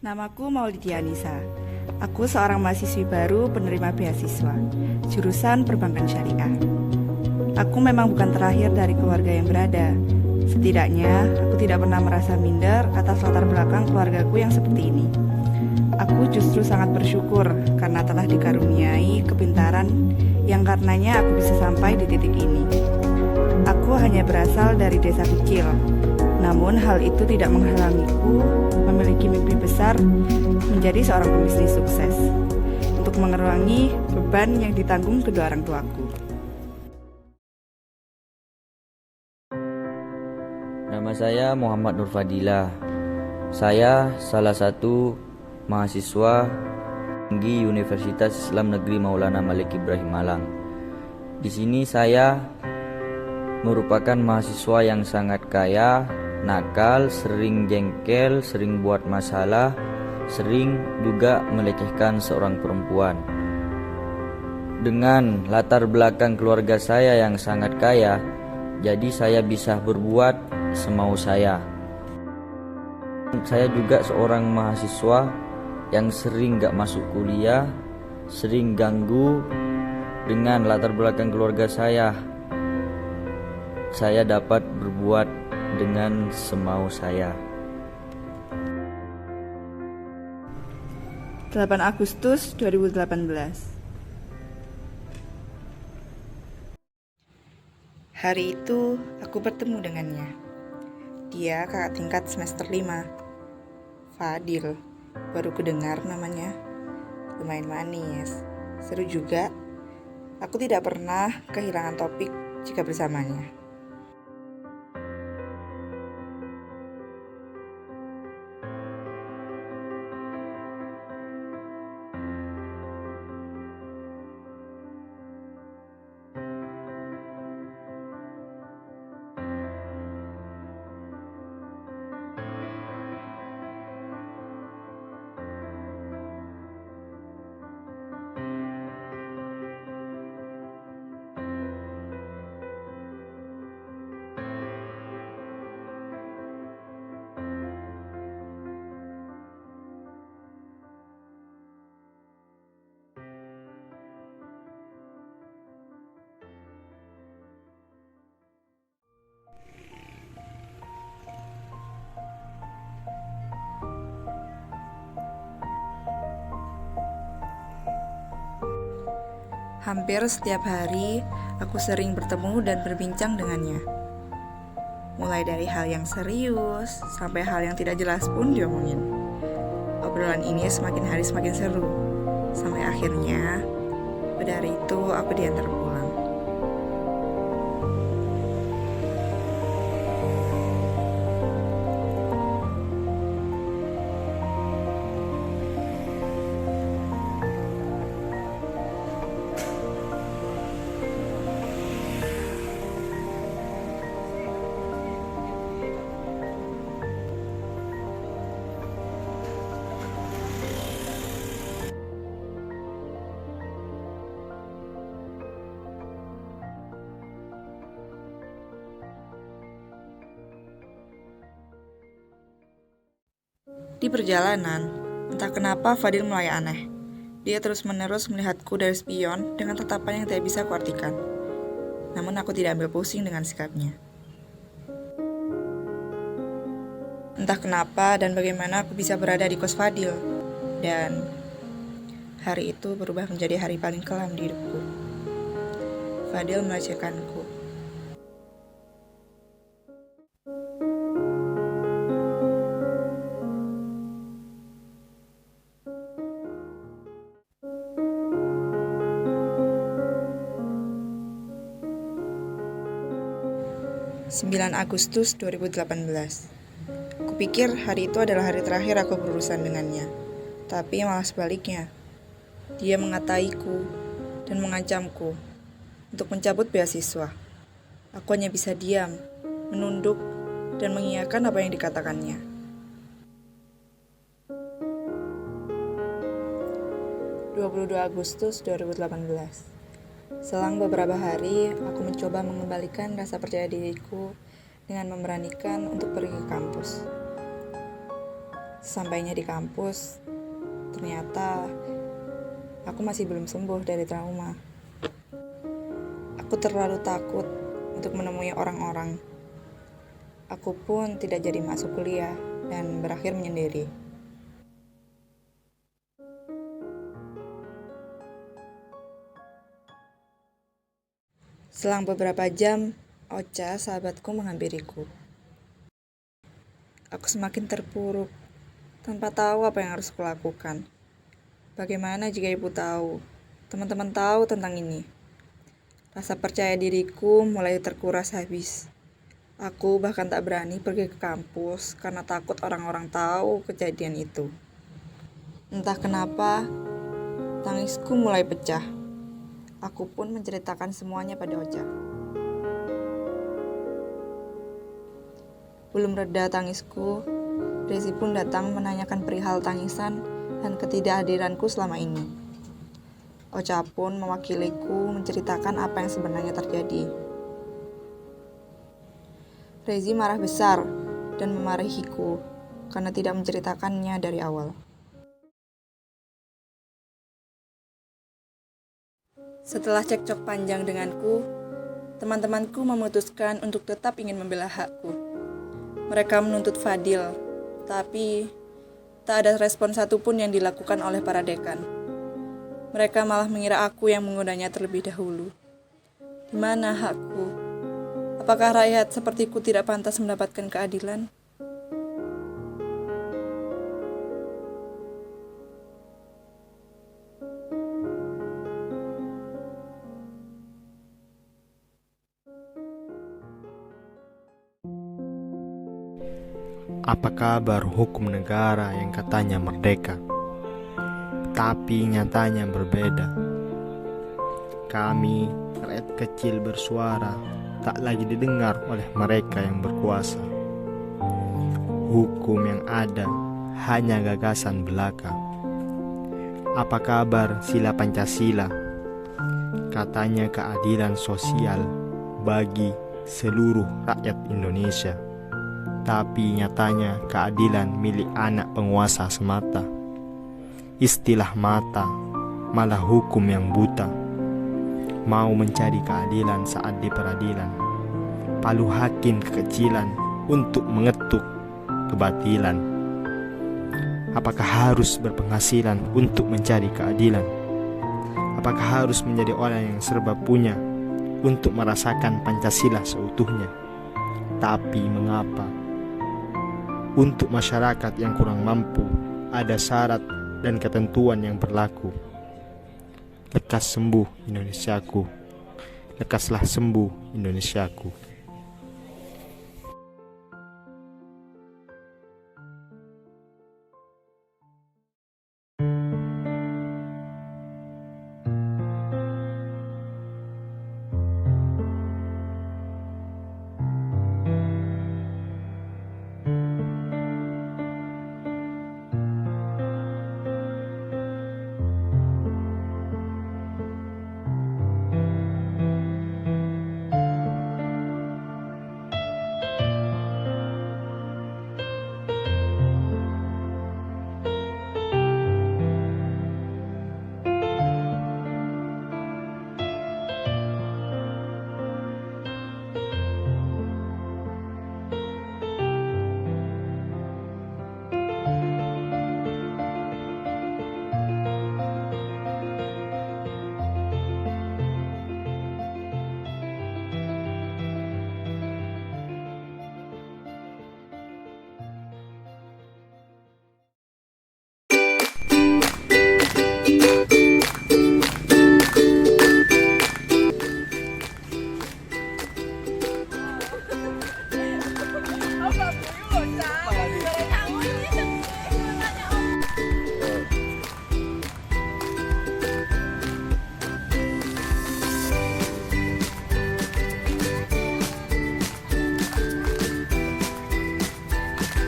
Namaku Maulidia Anissa. Aku seorang mahasiswi baru penerima beasiswa, jurusan Perbankan Syariah. Aku memang bukan terakhir dari keluarga yang berada. Setidaknya, aku tidak pernah merasa minder atas latar belakang keluargaku yang seperti ini. Aku justru sangat bersyukur karena telah dikaruniai kepintaran yang karenanya aku bisa sampai di titik ini. Aku hanya berasal dari desa kecil, namun hal itu tidak menghalangiku memiliki mimpi besar menjadi seorang pembisnis sukses untuk mengurangi beban yang ditanggung kedua orang tuaku. Nama saya Muhammad Nur Fadilah. Saya salah satu mahasiswa tinggi Universitas Islam Negeri Maulana Malik Ibrahim Malang. Di sini saya merupakan mahasiswa yang sangat kaya, nakal, sering jengkel, sering buat masalah, sering juga melecehkan seorang perempuan. Dengan latar belakang keluarga saya yang sangat kaya, jadi saya bisa berbuat semau saya. Saya juga seorang mahasiswa yang sering gak masuk kuliah, sering ganggu. Dengan latar belakang keluarga saya dapat berbuat dengan semau saya. 8 Agustus 2018. Hari itu aku bertemu dengannya. Dia kakak tingkat semester 5. Fadil, baru kudengar namanya. Lumayan manis, seru juga. Aku tidak pernah kehilangan topik jika bersamanya. Hampir setiap hari, aku sering bertemu dan berbincang dengannya. Mulai dari hal yang serius, sampai hal yang tidak jelas pun diomongin. Obrolan ini semakin hari semakin seru. Sampai akhirnya, pada hari itu aku diantar pulang. Di perjalanan, entah kenapa Fadil mulai aneh. Dia terus-menerus melihatku dari spion dengan tatapan yang tidak bisa kuartikan. Namun aku tidak ambil pusing dengan sikapnya. Entah kenapa dan bagaimana aku bisa berada di kos Fadil. Dan hari itu berubah menjadi hari paling kelam di hidupku. Fadil melecehkanku. (9 Agustus 2018). Kupikir hari itu adalah hari terakhir aku berurusan dengannya. Tapi malah sebaliknya. Dia mengataiku dan mengancamku untuk mencabut beasiswa. Aku hanya bisa diam, menunduk, dan mengiyakan apa yang dikatakannya. (22 Agustus 2018). Selang beberapa hari, aku mencoba mengembalikan rasa percaya diriku dengan memberanikan untuk pergi ke kampus. Sampainya di kampus, ternyata aku masih belum sembuh dari trauma. Aku terlalu takut untuk menemui orang-orang. Aku pun tidak jadi masuk kuliah dan berakhir menyendiri. Selang beberapa jam, Ocha, sahabatku, menghampiriku. Aku semakin terpuruk, tanpa tahu apa yang harus kulakukan. Bagaimana jika ibu tahu, teman-teman tahu tentang ini? Rasa percaya diriku mulai terkuras habis. Aku bahkan tak berani pergi ke kampus karena takut orang-orang tahu kejadian itu. Entah kenapa, tangisku mulai pecah. Aku pun menceritakan semuanya pada Ocha. Belum reda tangisku, Rezi pun datang menanyakan perihal tangisan dan ketidakhadiranku selama ini. Ocha pun mewakiliku menceritakan apa yang sebenarnya terjadi. Rezi marah besar dan memarahiku karena tidak menceritakannya dari awal. Setelah cekcok panjang denganku, teman-temanku memutuskan untuk tetap ingin membela hakku. Mereka menuntut Fadil, tapi tak ada respon satupun yang dilakukan oleh para dekan. Mereka malah mengira aku yang menggodanya terlebih dahulu. Di mana hakku? Apakah rakyat sepertiku tidak pantas mendapatkan keadilan? Apa kabar hukum negara yang katanya merdeka, tapi nyatanya berbeda? Kami, rakyat kecil bersuara, tak lagi didengar oleh mereka yang berkuasa. Hukum yang ada hanya gagasan belaka. Apa kabar sila Pancasila? Katanya keadilan sosial bagi seluruh rakyat Indonesia, tapi nyatanya keadilan milik anak penguasa semata. Istilah mata, malah hukum yang buta. Mau mencari keadilan saat di peradilan, palu hakim kekecilan untuk mengetuk kebatilan. Apakah harus berpenghasilan untuk mencari keadilan? Apakah harus menjadi orang yang serba punya untuk merasakan Pancasila seutuhnya? Tapi mengapa untuk masyarakat yang kurang mampu ada syarat dan ketentuan yang berlaku? Lekas sembuh Indonesiaku, lekaslah sembuh Indonesiaku.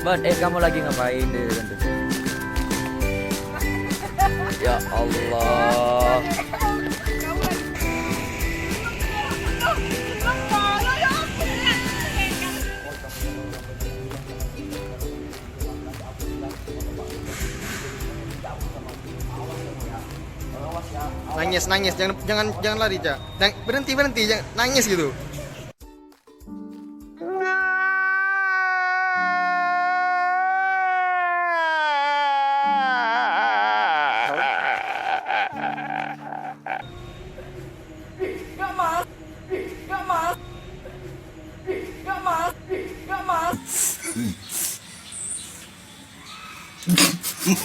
Ban, kamu lagi ngapain deh? Ya Allah. nangis, jangan lari, Cak. Berhenti, jangan nangis gitu.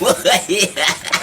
Wah, iya.